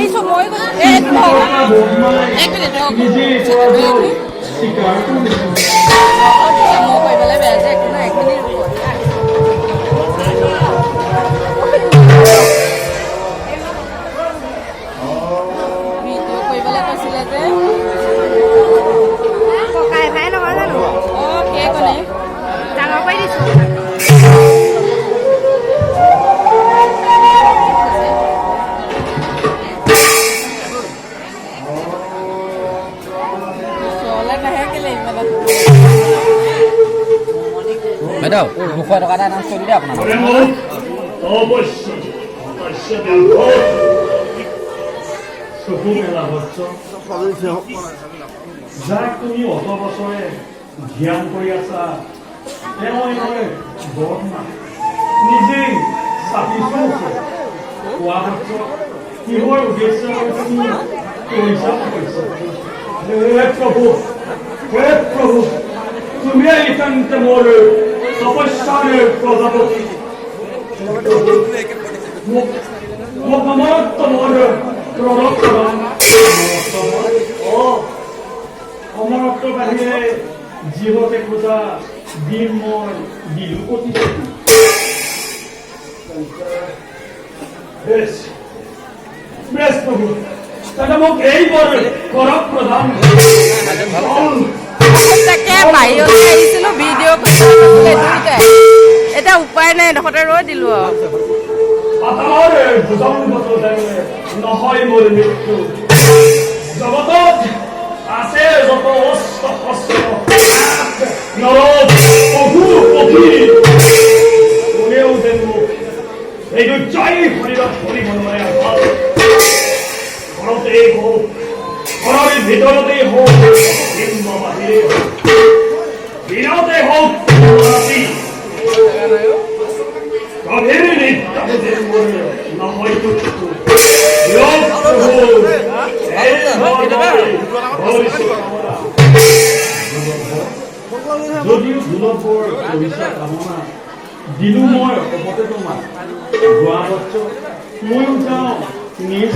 আহিছো মই এক মিনিট মই কৰিবলৈ বেয়া যে একো নাই এক মিনিট ভিডিঅ' কৰিবলৈ কৈছিলে যে ককাই ভাই নহয় জানো অঁ কেক মানে ডাঙৰ কৰি দিছো বাইদেউ 200 টকা এটা এনাউন্স কৰি দিয়ে আপোনাক যাক তুমি অত বছৰে ধ্যান কৰি আছা তেওঁ নিজেই চাপিছো কোৱা বছৰ কিহৰ উদ্দেশ্য তুমি কৈছা প্ৰভু প্ৰভু তুমি এইখানতে মোৰ তপস্যাৰ প্ৰজাপতি মোক অমৰত্ব মোৰ প্ৰদৰ্শন অমৰত্ব বাহিৰে জীৱতে খোজা দিন মই দিলো প্ৰতি বেশ প্ৰভু তাতে মোক এইবোৰ কৰক প্ৰধান তাকে বাহিৰলৈ আহিছিলো ভিডিঅ' দুইটাই এতিয়া উপায় নাই এডোখৰতে ৰৈ দিলো নহয় মোৰ মৃত্যু জগতত আছে যত অস্ত্ৰ শস্ত্ৰ নৰক পশু পক্ষী কোনেও যেন মোক এইটো জয় শৰীৰত ধৰিব নোৱাৰে ঘৰতেই হওক ঘৰৰ ভিতৰতেই হওক বাহিৰে দিনতে হওক ৰাতি গভীৰ নিদ্ৰাতে মোৰ নহয় যদিও দুলভৰ ভৱিষ্যত কামনা দিলো মই অকপতে তোমাক যোৱা বছৰ ময়ো যাওঁ নিজ